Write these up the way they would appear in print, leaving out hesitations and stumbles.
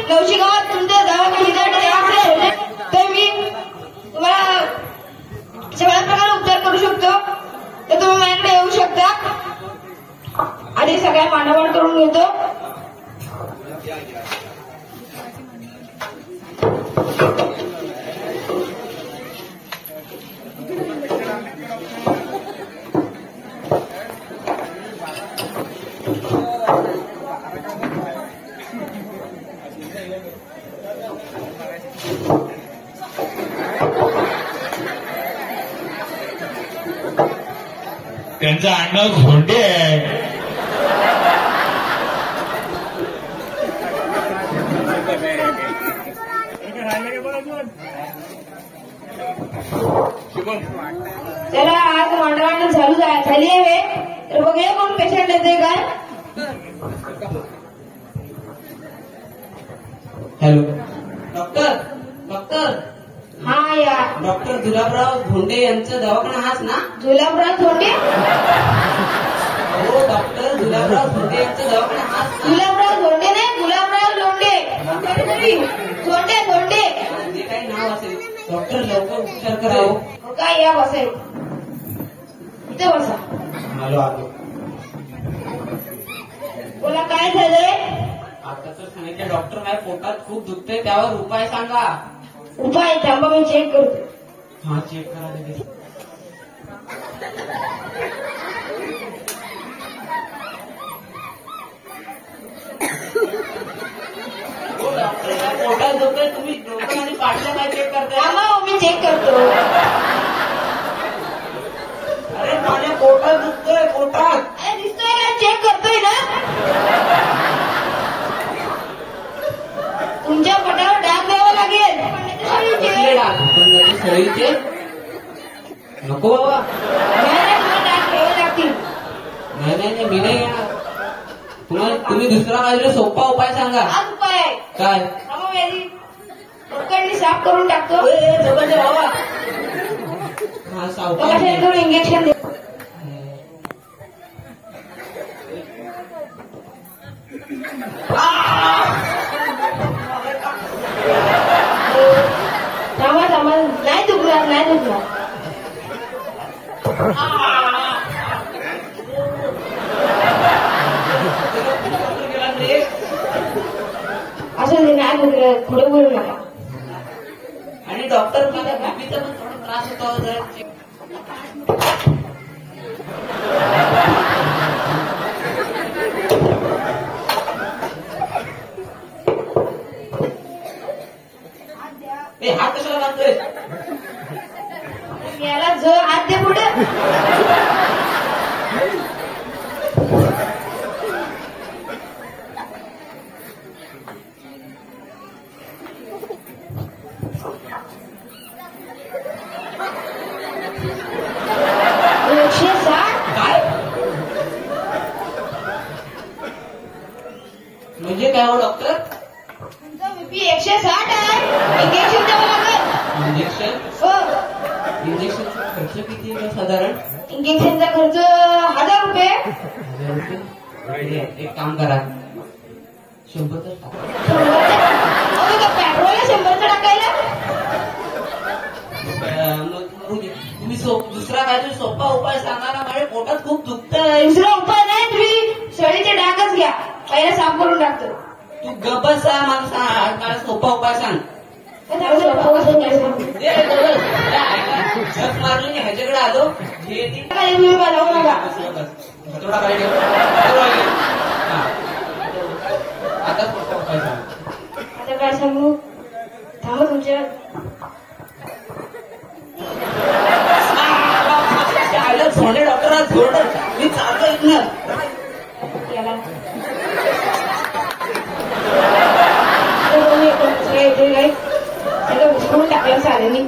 नवशी गावात तुमच्या दवाखान्यासाठी यायचे होते तर मी तुम्हाला सगळ्या प्रकारे उपचार करू शकतो, तर तुम्ही माझ्याकडे येऊ शकता. आधी सगळ्या मांडामांड करून घेतो. त्यांचं आडनाव झोंडे आहे. चला आज मांडामांड झाली आहे, तर बघूया कोण पेशंट येते काय. Hello doctor. डॉक्टर हा या. डॉक्टर गुलाबराव धोंडे यांचा दवाखाना हाच ना? गुलाबराव धोंडे. हो डॉक्टर गुलाबराव धोंडे यांचा दवाखाना हाच ना? गुलाबराव धोंडे नाही, गुलाबराव लोंढे. धोंडे धोंडे जे काही नाव असेल डॉक्टर लवकर उपचार करावं. काय या बसाय इथे बसा. आलो. बोला काय झालंय. आता तर सांगितलं डॉक्टर माझ्या पोटात खूप दुखतंय, त्यावर उपाय सांगा. उपाय थांबा मी चेक करतो. हा चेक करा लगेच. हो डॉक्टर पोटात दुखतंय, तुम्ही डोकं आणि पाठल्या काय चेक करताय? थांबा मी चेक करतो. अरे माझ्या पोटात दुखतंय, पोटात. अरे दिसतोय का, चेक करतोय ना. तुमच्या पोटावर डाग द्यावा लागेल. सळीचे नको बाबा. तुला डाग द्यावे लागतील. नाही मी नाही येणार. तुम्ही दुसरा काहीतरी सोपा उपाय सांगा. हाच उपाय आहे. काय? थांबा मी आधी डोक्याने साफ करून टाकतो. बाबा हा सावकाश थोडं इंजेक्शन दे. थांबा नाही दुखणार. असं नाही दुखलं, पुढे बोलू नका. आणि डॉक्टर बीपीचा पण थोडा त्रास होतो जर. हात कशाला लागतोय. याला जो हात दे पुढे. म्हणजे काय हो डॉक्टर. तुमचा बीपी 160 आहे. इंजेक्शन द्यावं लागेल. इंजेक्शन? हो. इंजेक्शनचा खर्च किती आहे साधारण? इंजेक्शनचा खर्च 1000 रुपये. 1000 रुपये. एक काम करा 100 पेट्रोल 100 टाकायला. तुम्ही दुसरा काहीतरी सोपा उपाय सांगा ना. माझ्या पोटात खूप दुखतंय. दुसरा उपाय नाही, तुम्ही सळीचे डागच घ्या. पहिला साफ करून टाकतो. तू गप्पा मला सोपा उपाय सांग. जग मारली ह्याच्याकडे आलो. आता सोपा उपाय सांग. आता काय सांगू. थांबा तुमच्या सोने डॉक्टर मी चालतो इथनं. सगळं विस्कळून टाकलं साऱ्यांनी.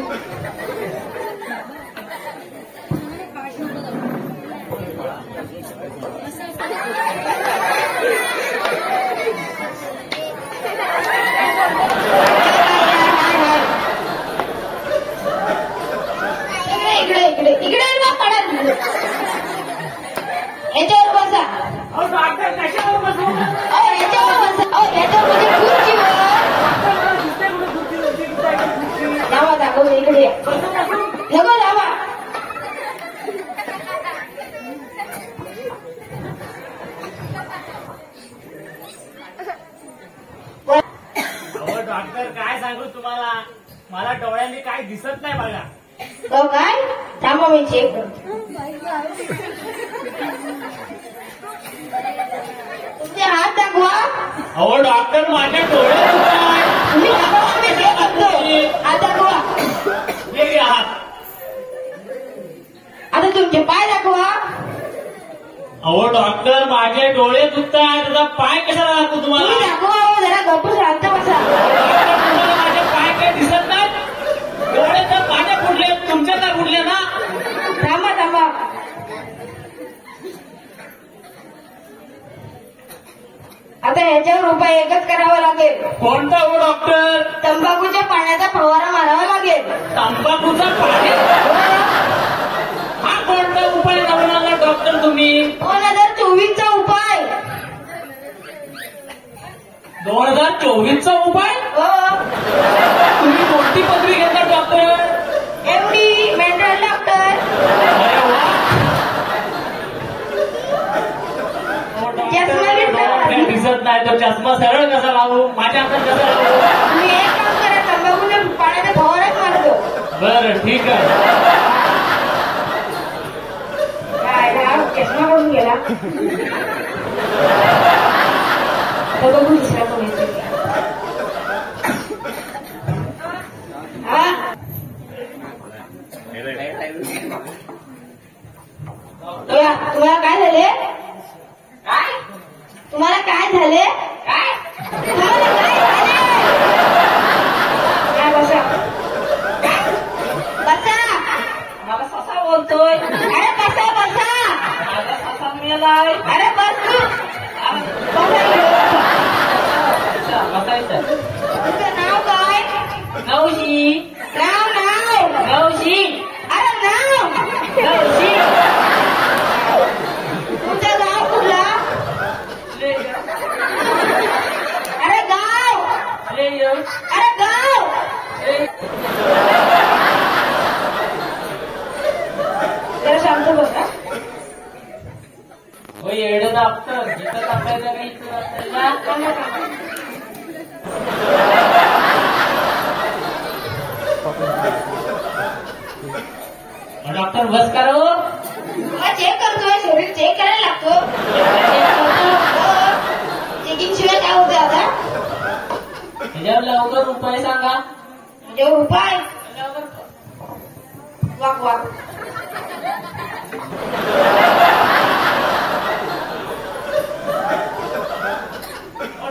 इकडे इकडे याच्यावर बसा. याच्यावर बसा. याच्यावर डॉक्टर काय सांगू तुम्हाला, मला डोळ्यांनी काय दिसत नाही बघा. हो काय, थांबा मी चेक करतो. तुमचे हात दाखवा. अहो डॉक्टर माझ्या डोळ्यात दुखतायत. तुम्ही दाखवा, मी चेक करतो. हात दाखवा. हे घ्या हात. आता तुमचे पाय दाखवा. अहो डॉक्टर माझे डोळे दुखतायत, आता पाय कशाला दाखवू तुम्ही तुम्हाला? दाखवा हो, जरा गप्प शांत बसा. तुम्हाला माझे पाय काय दिसत नाहीत? डोळे तर माझे फुटले, तुमचे तर फुटले ना. थांबा थांबा. आता ह्याच्यावर उपाय एकच करावा लागेल. कोणता हो डॉक्टर? तंबाखूच्या पाण्याचा फवारा मारावा लागेल. तंबाखूचा पाणी? हा कोणता उपाय लावणार डॉक्टर तुम्ही? 2024 चा उपाय. 2024 चा उपाय? हो. तुम्ही कोणती पदवी घेता डॉक्टर? MD mental doctor. अरे वा. हो, चष्मा घेतला. डॉक्टर दिसत नाही तर चष्मा सरळ कसा लावू? माझ्या हातात कसा लावू? तुम्ही एक काम करा, तंबाखूच्या पाण्याचा फवाराच मारतो. बरं ठीक आहे. काय हा चष्मा करून गेला. तर बघू दुसरा कोण येतो. हा तुम्हाला काय झाले? काय तुम्हाला काय झाले? काय तुम्हाला काय झाले? काय बसा बसा. मला ससा बोलतोय. अरे बसा बसा. माझा ससा मिळालाय. अरे बस तू. अच्छा, बसायचं. तुझं नाव काय? नवशी. नाव नाव. नवशी. अरे नाव. नवशी. तुमचं गाव कुठला? अरे गाव. अरे गाव. जरा शांत बसा. हो येडं डॉक्टर, इथं टाकायचं का इथं टाकायचं? डॉक्टर बस करो. मला चेक करतोय, शरीर चेक करायला लागतो. चेकिंग शिवाय काय होते आता? त्याच्यावर लवकर उपाय सांगा. म्हणजे उपाय वाक वाक.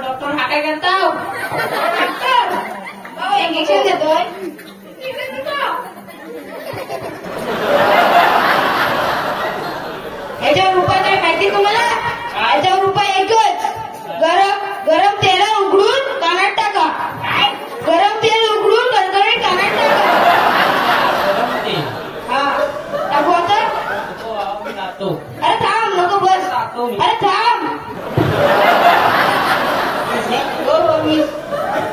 डॉक्टर हा काय करता? इंजेक्शन देतोय. याच्यावर उपाय काय माहिती तुम्हाला? याच्यावर उपाय एकच. गरम तेल उघडून कानात टाका. गरम तेल उघडून गणगणीत कानात टाका. हा टाकू आता. मी जातो. अरे थांब नको बस. अरे थांब. हो मी.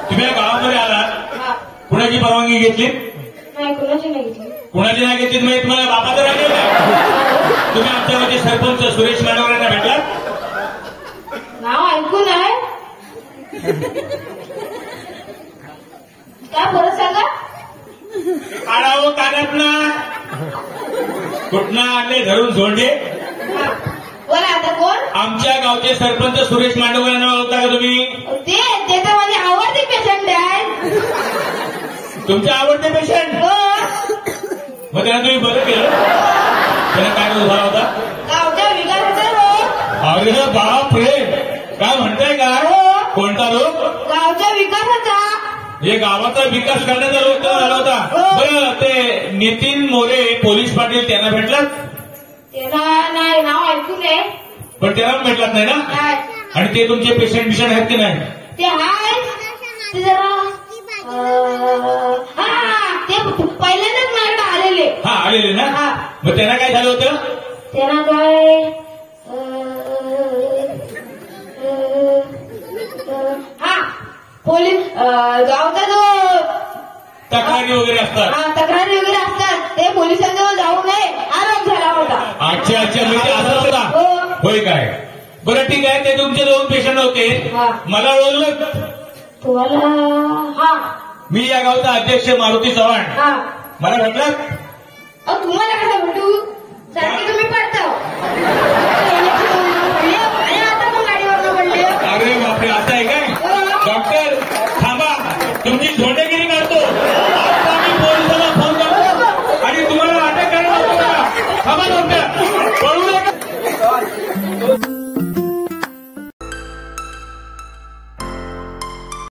तुम्ही या गावामध्ये आलात, हा कुणाची परवानगी घेतली? नाही कुणाची नाही घेतली. कुणाची नाही घेतली? म्हणजे तुम्हाला बापाचं राहिले नाही. तुम्ही आमच्या मध्ये सरपंच सुरेश मांडवरांना भेटलात? नाव ऐकून आहे. काय परत सांगा. आडावं कानातना कुठनं आणले धरून झोंडे? हा बोला आता कोण? आमच्या गावचे सरपंच सुरेश मांडवरांना ओळखता का तुम्ही? ते तर माझे आवडते पेशंट आहे. तुमचे आवडते पेशंट? हो. मग त्यांना तुम्ही बरं केलं? त्यांना काय रोग झाला होता? गावच्या विकासाचा रोग. अरे बाप रे, काय म्हणताय का? कोणता रोग? गावच्या विकासाचा. हे गावाचा विकास करण्याचा रोग त्याला झाला होता. बरं ते नितीन मोरे पोलीस पाटील त्यांना भेटलात? त्याला नाही नाव ऐकून आहे. पण त्यांना भेटलात नाही ना? नाही. आणि ते तुमचे पेशंट आहेत की नाही? ते हाय ते जरा हा ते पहिल्यांदाच माझ्याकडे आलेले. हा आलेले ना? हा. मग त्यांना काय झालं होतं? त्यांना काय हा पोलीस गावचा जो तक्रारी वगैरे असतात. हा तक्रारी वगैरे असतात ते पोलिसांजवळ जाऊ नये हा रोग झाला होता. अच्छा अच्छा, म्हणजे असं होता. हो. होय काय? बरं ठीक आहे, ते तुमचे 2 पेशंट होते. हा. मला ओळखलं तुम्हाला हा मी या गावचा अध्यक्ष मारुती चव्हाण. हा मला भेटलात? तुम्हाला कसं भेटू सारखे तुम्ही पडता